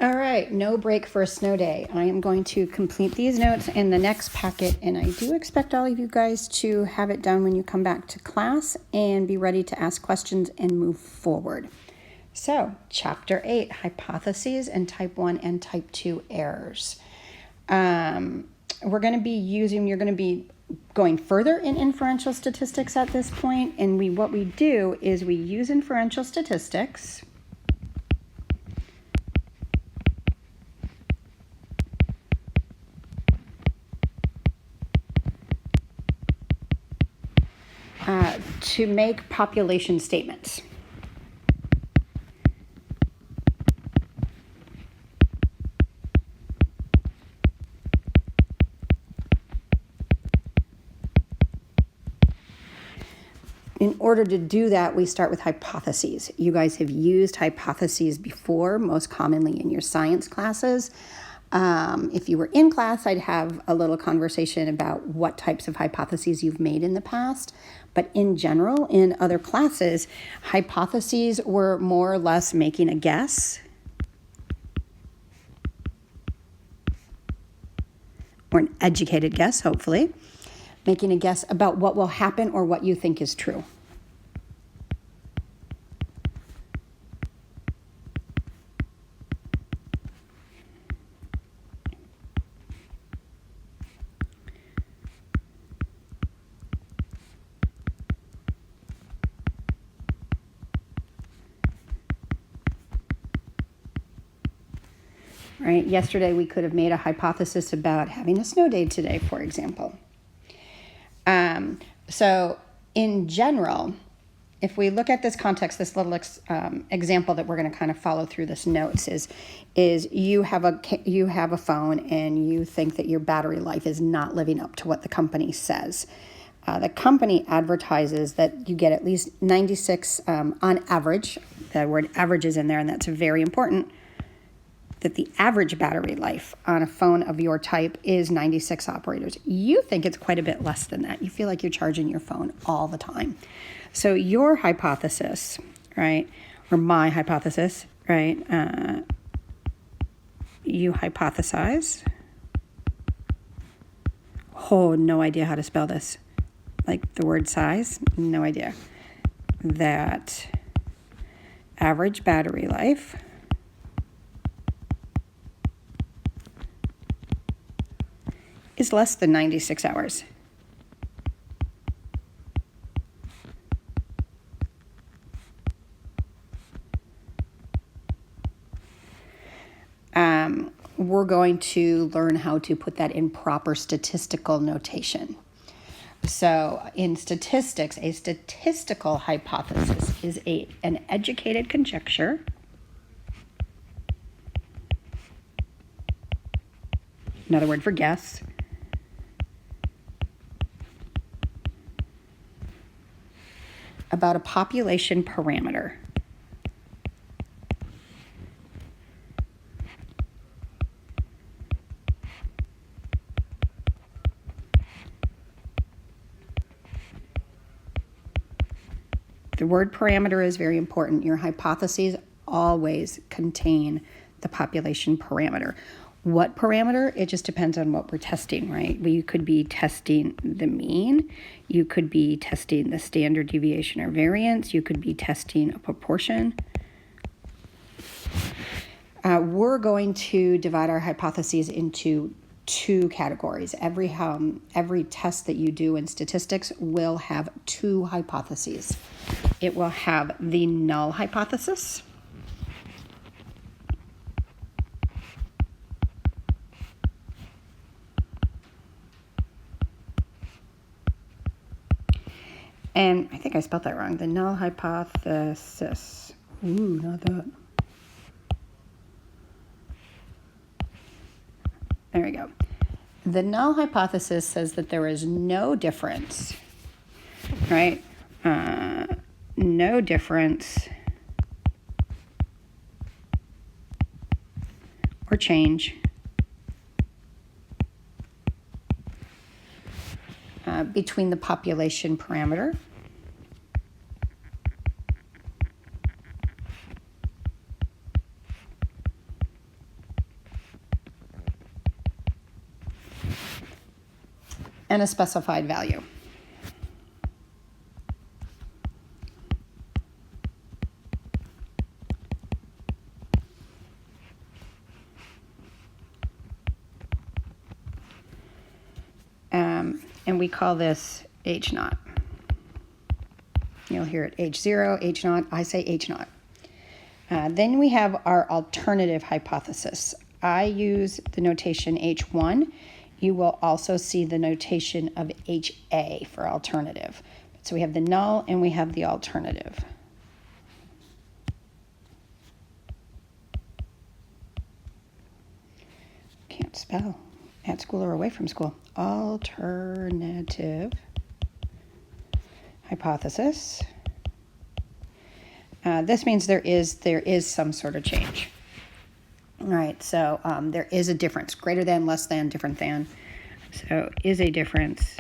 All right, no break for a snow day. I am going to complete these notes in the next packet, and I do expect all of you guys to have it done when you come back to class and be ready to ask questions and move forward. So, Chapter 8, Hypotheses and Type 1 and Type 2 Errors. You're going to be going further in inferential statistics at this point, and what we do is we use inferential statistics to make population statements. In order to do that, we start with hypotheses. You guys have used hypotheses before, most commonly in your science classes. If you were in class, I'd have a little conversation about what types of hypotheses you've made in the past. But in general, in other classes, hypotheses were more or less making a guess or an educated guess, hopefully, making a guess about what will happen or what you think is true. Right? Yesterday, we could have made a hypothesis about having a snow day today, for example. So in general, if we look at this context, this little example that we're going to kind of follow through this notes is you have a phone and you think that your battery life is not living up to what the company says. The company advertises that you get at least 96 on average. The word average is in there, and that's very important, that the average battery life on a phone of your type is 96 operators. You think it's quite a bit less than that. You feel like you're charging your phone all the time. So your hypothesis, right, or my hypothesis, right, you hypothesize. Oh, no idea how to spell this. Like the word size, no idea. That average battery life is less than 96 hours. We're going to learn how to put that in proper statistical notation. So in statistics, a statistical hypothesis is an educated conjecture another word for guess, about a population parameter. The word parameter is very important. Your hypotheses always contain the population parameter. What parameter? It just depends on what we're testing, right? You could be testing the mean. You could be testing the standard deviation or variance. You could be testing a proportion. We're going to divide our hypotheses into two categories. Every test that you do in statistics will have two hypotheses. It will have the null hypothesis, and I think I spelled that wrong. The null hypothesis. Ooh, not that. There we go. The null hypothesis says that there is no difference, right? No difference or change between the population parameter and a specified value. And we call this H naught. You'll hear it H0, H naught. I say H naught. Then we have our alternative hypothesis. I use the notation H1. You will also see the notation of HA for alternative. So we have the null and we have the alternative. Can't spell. At school or away from school. Alternative hypothesis. This means there is some sort of change. All right, so there is a difference. Greater than, less than, different than. So is a difference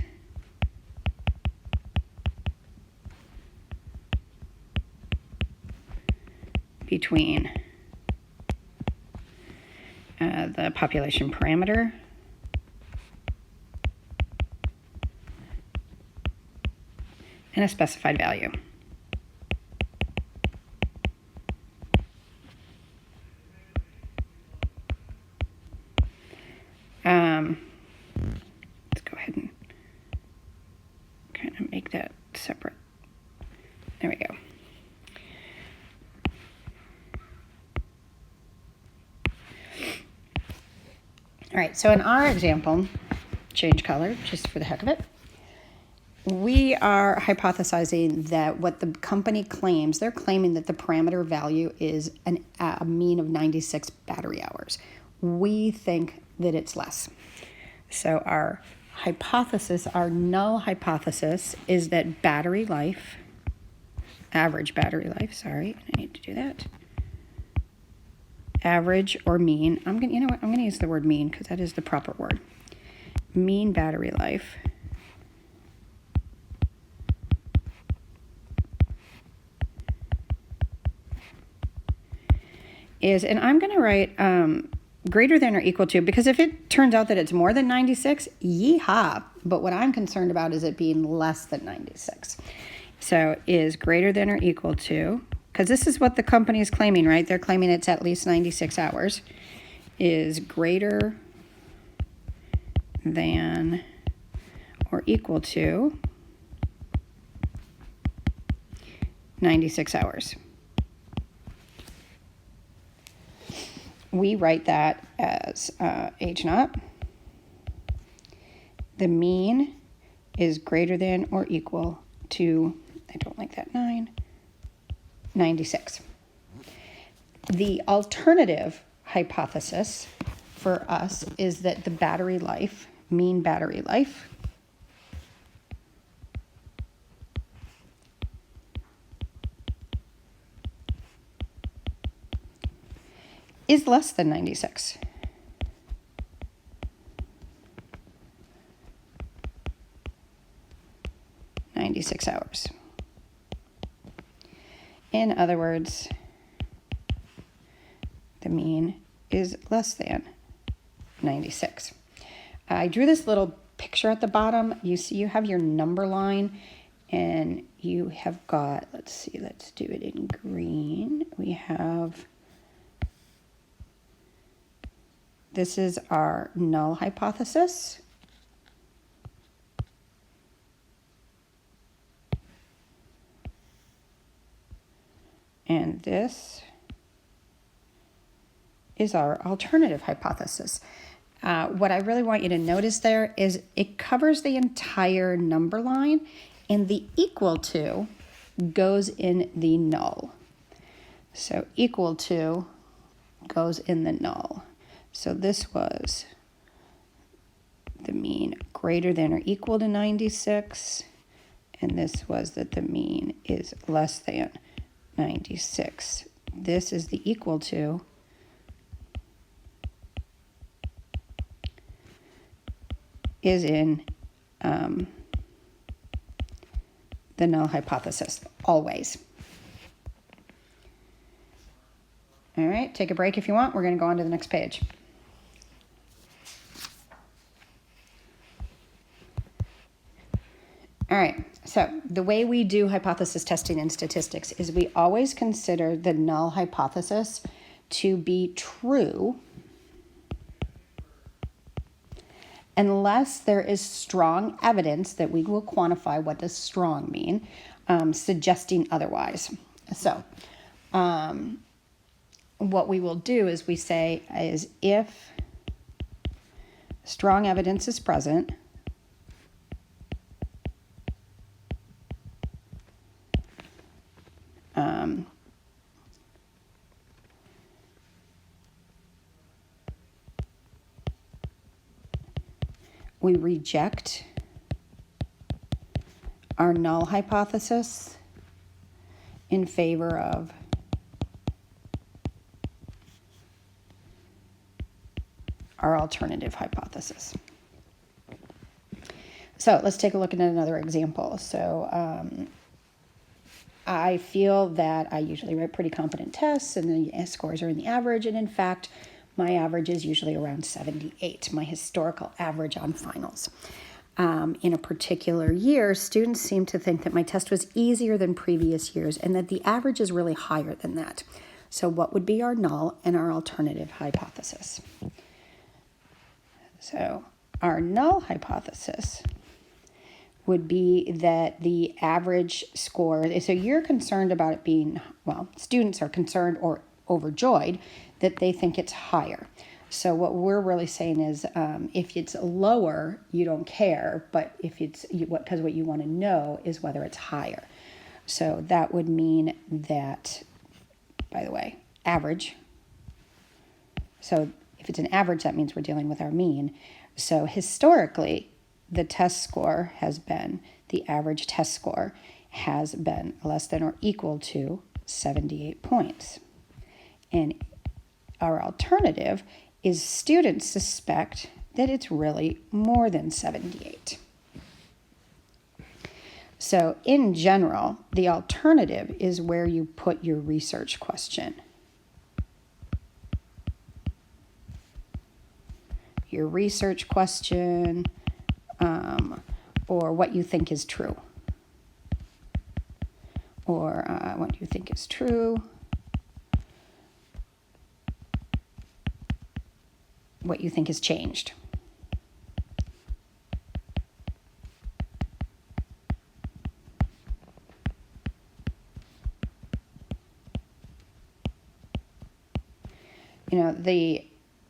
between the population parameter and a specified value. Let's go ahead and kind of make that separate. There we go. All right, so in our example, change color just for the heck of it. We are hypothesizing that what the company claims, they're claiming that the parameter value is a mean of 96 battery hours. We think that it's less. So our hypothesis, our null hypothesis, is that battery life, average battery life, sorry, I need to do that. Average or mean, I'm gonna use the word mean because that is the proper word. Mean battery life is, and I'm going to write greater than or equal to, because if it turns out that it's more than 96, yeehaw. But what I'm concerned about is it being less than 96. So is greater than or equal to, because this is what the company is claiming, right? They're claiming it's at least 96 hours, is greater than or equal to 96 hours. We write that as H naught. The mean is greater than or equal to, I don't like that 96. The alternative hypothesis for us is that the battery life, mean battery life, is less than 96. Hours. In other words, the mean is less than 96. I drew this little picture at the bottom. You see you have your number line and you have got, let's do it in green. We have, this is our null hypothesis. And this is our alternative hypothesis. What I really want you to notice there is it covers the entire number line, and the equal to goes in the null. So equal to goes in the null. So this was the mean greater than or equal to 96, and this was that the mean is less than 96. This is the equal to. Is in the null hypothesis, always. All right, take a break if you want. We're going to go on to the next page. All right, so the way we do hypothesis testing in statistics is we always consider the null hypothesis to be true unless there is strong evidence that we will quantify. What does strong mean? Suggesting otherwise. So what we will do is we say is if strong evidence is present, we reject our null hypothesis in favor of our alternative hypothesis. So let's take a look at another example. So I feel that I usually write pretty competent tests and the scores are in the average, and in fact, my average is usually around 78, my historical average on finals. In a particular year, students seem to think that my test was easier than previous years and that the average is really higher than that. So what would be our null and our alternative hypothesis? So our null hypothesis would be that the average score, so you're concerned about it being, well, students are concerned or overjoyed that they think it's higher. So what we're really saying is if it's lower, you don't care, but if it's, because what you want to know is whether it's higher. So that would mean that, by the way, average. So if it's an average, that means we're dealing with our mean. So historically, the test score has been, the average test score has been less than or equal to 78 points. And our alternative is students suspect that it's really more than 78. So in general, the alternative is where you put your research question. Your research question, or what you think is true. Or what you think is true. What you think has changed. You know, the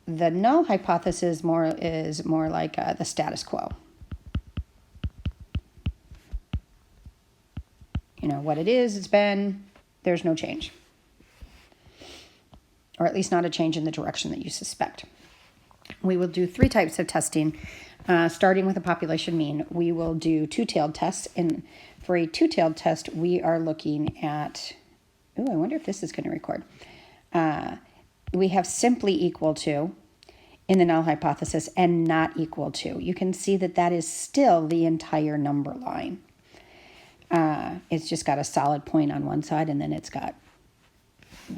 null hypothesis is more like the status quo. You know, what it is, it's been, there's no change. Or at least not a change in the direction that you suspect. We will do 3 types of testing, starting with a population mean. We will do two-tailed tests, and for a two-tailed test, we are looking at, I wonder if this is going to record. We have simply equal to in the null hypothesis and not equal to. You can see that that is still the entire number line. It's just got a solid point on one side, and then it's got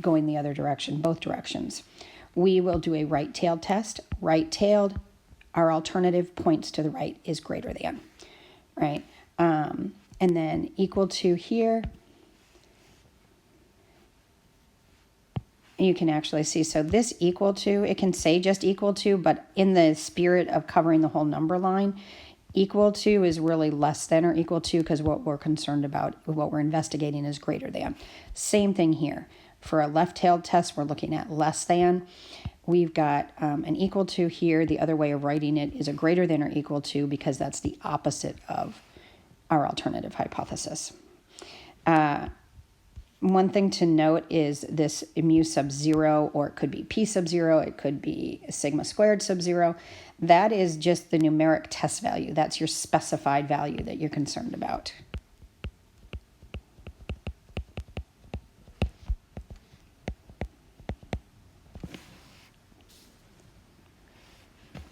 going the other direction, both directions. We will do a right-tailed test. Right-tailed, our alternative points to the right is greater than, right? And then equal to here, you can actually see, so this equal to, it can say just equal to, but in the spirit of covering the whole number line, equal to is really less than or equal to, because what we're concerned about, what we're investigating is greater than. Same thing here. For a left-tailed test, we're looking at less than. We've got an equal to here. The other way of writing it is a greater than or equal to, because that's the opposite of our alternative hypothesis. One thing to note is this mu sub 0, or it could be p sub 0, it could be sigma squared sub 0. That is just the numeric test value. That's your specified value that you're concerned about.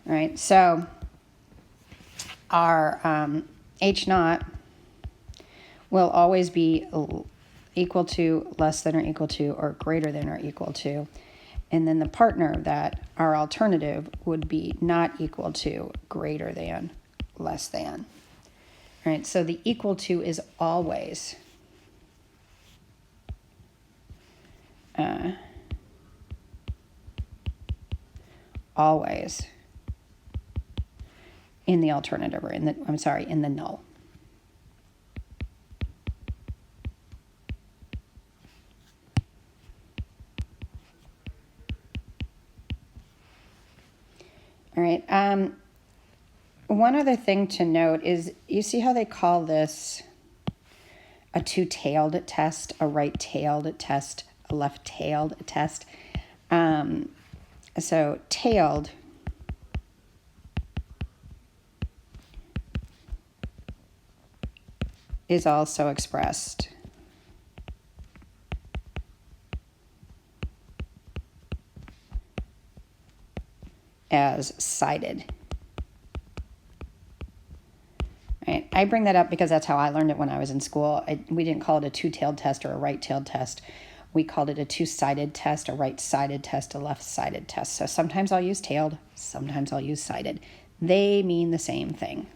All right, so our H naught will always be equal to, less than or equal to, or greater than or equal to. And then the partner of that, our alternative, would be not equal to, greater than, less than. All right, so the equal to is always. Always in the alternative, or in the null. All right. One other thing to note is, you see how they call this a two-tailed test, a right-tailed test, a left-tailed test. So tailed is also expressed as sided. Right. I bring that up because that's how I learned it when I was in school. We didn't call it a two-tailed test or a right-tailed test. We called it a two-sided test, a right-sided test, a left-sided test. So sometimes I'll use tailed, sometimes I'll use sided. They mean the same thing.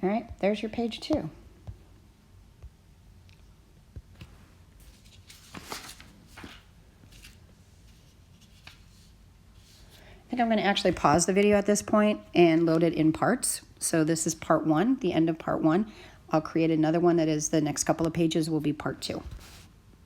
All right, there's your page 2. I think I'm going to actually pause the video at this point and load it in parts. So this is part 1, the end of part 1. I'll create another one that is the next couple of pages will be part 2.